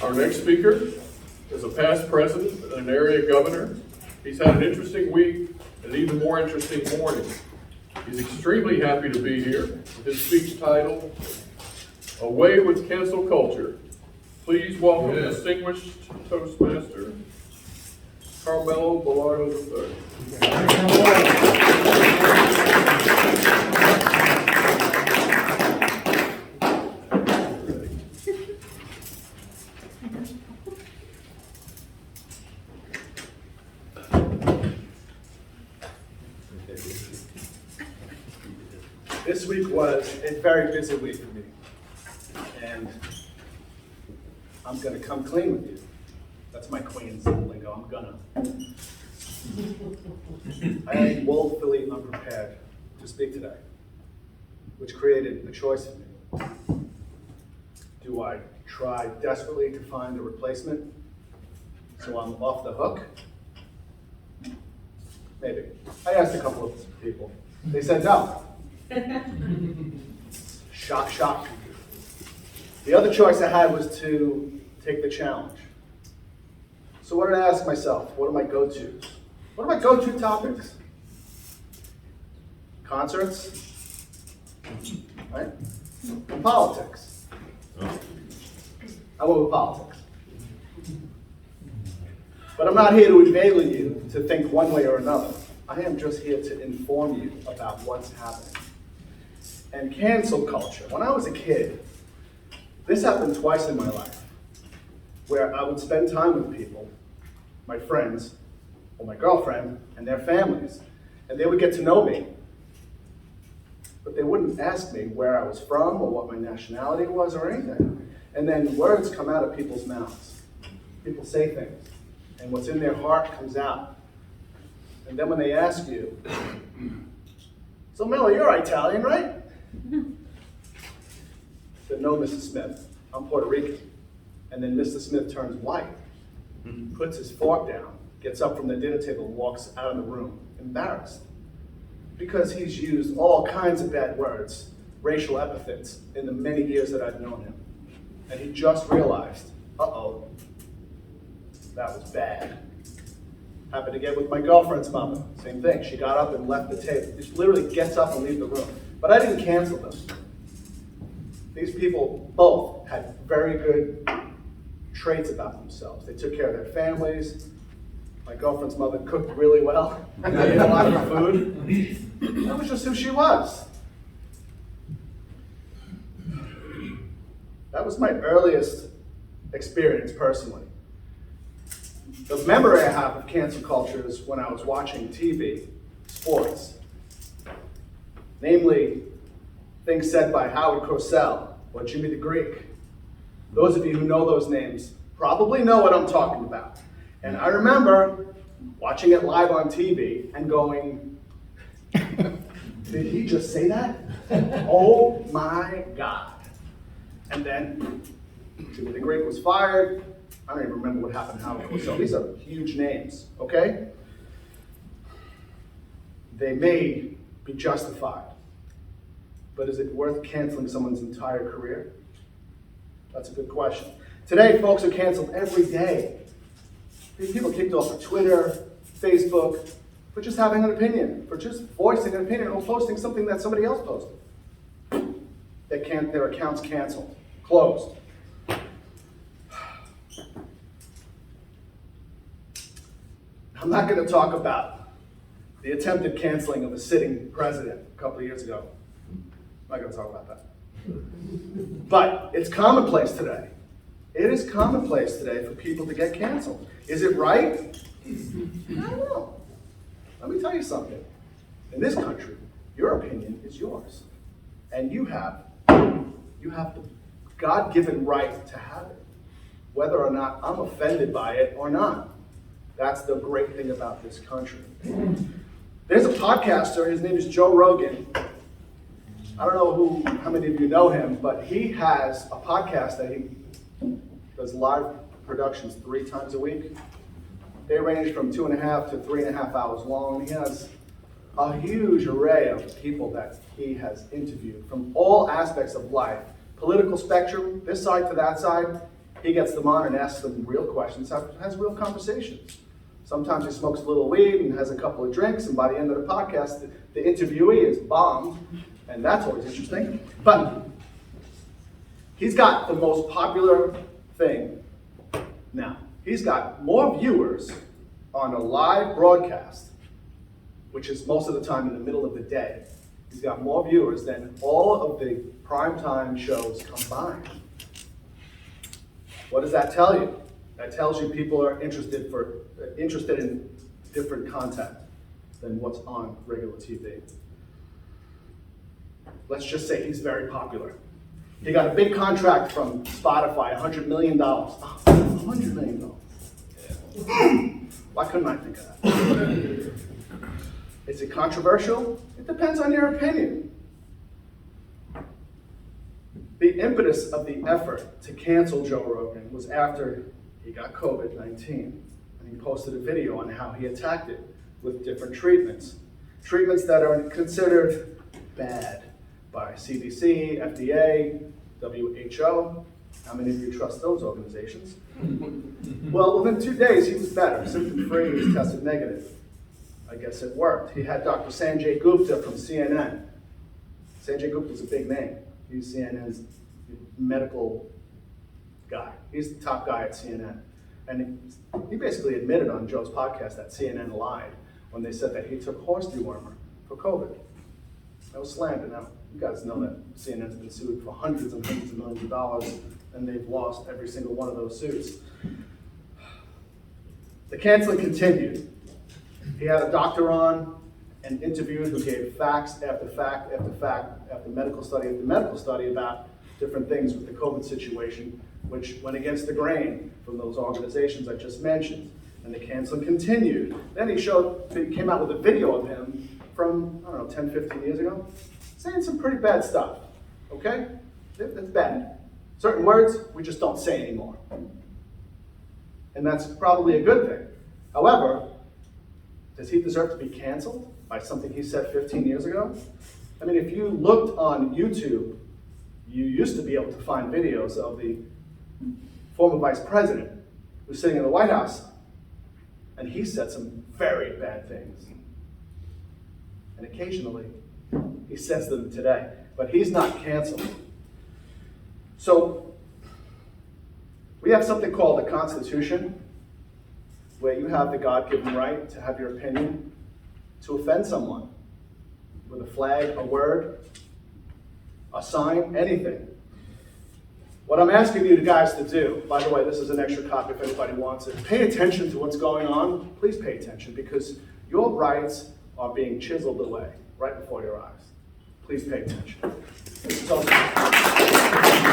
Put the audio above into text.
Our next speaker is a past president and an area governor. He's had an interesting week and an even more interesting morning. He's extremely happy to be here. His speech titled, Away with Cancel Culture. Please welcome distinguished Toastmaster, Carmelo Belardo III. This week was a very busy week for me, and I'm gonna come clean with you. That's my Queen's lingo, I'm gonna. I am woefully unprepared to speak today, which created a choice for me. Do I try desperately to find a replacement so I'm off the hook? Maybe. I asked a couple of people. They said no. Shock, shock. The other choice I had was to take the challenge. So what did I ask myself? What are my go-tos? What are my go-to topics? Concerts, right? And politics. I went with politics. But I'm not here to inveigle you to think one way or another. I am just here to inform you about what's happening. And cancel culture. When I was a kid, this happened twice in my life, where I would spend time with people, my friends, or my girlfriend, and their families, and they would get to know me. But they wouldn't ask me where I was from, or what my nationality was, or anything. And then words come out of people's mouths. People say things, and what's in their heart comes out. And then when they ask you, so Melo, you're Italian, right? Said, no, Mrs. Smith, I'm Puerto Rican. And then Mr. Smith turns white, puts his fork down, gets up from the dinner table, and walks out of the room, embarrassed. Because he's used all kinds of bad words, racial epithets, in the many years that I've known him. And he just realized, uh-oh, that was bad. Happened again with my girlfriend's mother. Same thing. She got up and left the table. She literally gets up and leaves the room. But I didn't cancel them. These people both had very good traits about themselves. They took care of their families. My girlfriend's mother cooked really well. I ate a lot of food. That was just who she was. That was my earliest experience personally. The memory I have of cancel culture is when I was watching TV, sports. Namely, things said by Howard Cosell or Jimmy the Greek. Those of you who know those names probably know what I'm talking about. And I remember watching it live on TV and going, did he just say that? Oh my God. And then Jimmy the Greek was fired. I don't even remember what happened to Howard Cosell. These are huge names, okay? They may be justified, but is it worth canceling someone's entire career? That's a good question. Today, folks are canceled every day. People kicked off of Twitter, Facebook, for just having an opinion, for just voicing an opinion or posting something that somebody else posted. Their account's canceled, closed. I'm not going to talk about the attempted canceling of a sitting president a couple of years ago. I'm not going to talk about that. But it's commonplace today. It is commonplace today for people to get canceled. Is it right? I don't know. Let me tell you something. In this country, your opinion is yours. And you have the God-given right to have it, whether or not I'm offended by it or not. That's the great thing about this country. There's a podcaster, his name is Joe Rogan. I don't know how many of you know him, but he has a podcast that he does live productions 3 times a week. They range from 2.5 to 3.5 hours long. He has a huge array of people that he has interviewed from all aspects of life, political spectrum, this side to that side, he gets them on and asks them real questions, has real conversations. Sometimes he smokes a little weed and has a couple of drinks, and by the end of the podcast, the interviewee is bombed, and that's always interesting. But he's got the most popular thing now. He's got more viewers on a live broadcast, which is most of the time in the middle of the day. He's got more viewers than all of the primetime shows combined. What does that tell you? That tells you people are interested in different content than what's on regular TV. Let's just say he's very popular. He got a big contract from Spotify, $100 million. $100 million. Why couldn't I think of that? Is it controversial? It depends on your opinion. The impetus of the effort to cancel Joe Rogan was after he got COVID-19, and he posted a video on how he attacked it with different treatments. Treatments that are considered bad by CDC, FDA, WHO. How many of you trust those organizations? Well, within 2 days, he was better, symptom-free, he was tested negative. I guess it worked. He had Dr. Sanjay Gupta from CNN. Sanjay Gupta's a big name. He's CNN's medical guy. He's the top guy at CNN. And he basically admitted on Joe's podcast that CNN lied when they said that he took horse dewormer for COVID. That was slander. Now, you guys know that CNN's been sued for hundreds and hundreds of millions of dollars, and they've lost every single one of those suits. The canceling continued. He had a doctor on and interviewed who gave facts after fact after fact after medical study about different things with the COVID situation, which went against the grain from those organizations I just mentioned. And the canceling continued. Then he came out with a video of him from, 10, 15 years ago, saying some pretty bad stuff, okay? It's bad. Certain words we just don't say anymore. And that's probably a good thing. However, does he deserve to be canceled by something he said 15 years ago? I mean, if you looked on YouTube, you used to be able to find videos of the former vice president who's sitting in the White House, and he said some very bad things. And occasionally, he says them today, but he's not canceled. So, we have something called the Constitution, where you have the God-given right to have your opinion, to offend someone with a flag, a word, a sign, anything. What I'm asking you guys to do, by the way, this is an extra copy if anybody wants it, pay attention to what's going on. Please pay attention, because your rights are being chiseled away right before your eyes. Please pay attention. This is also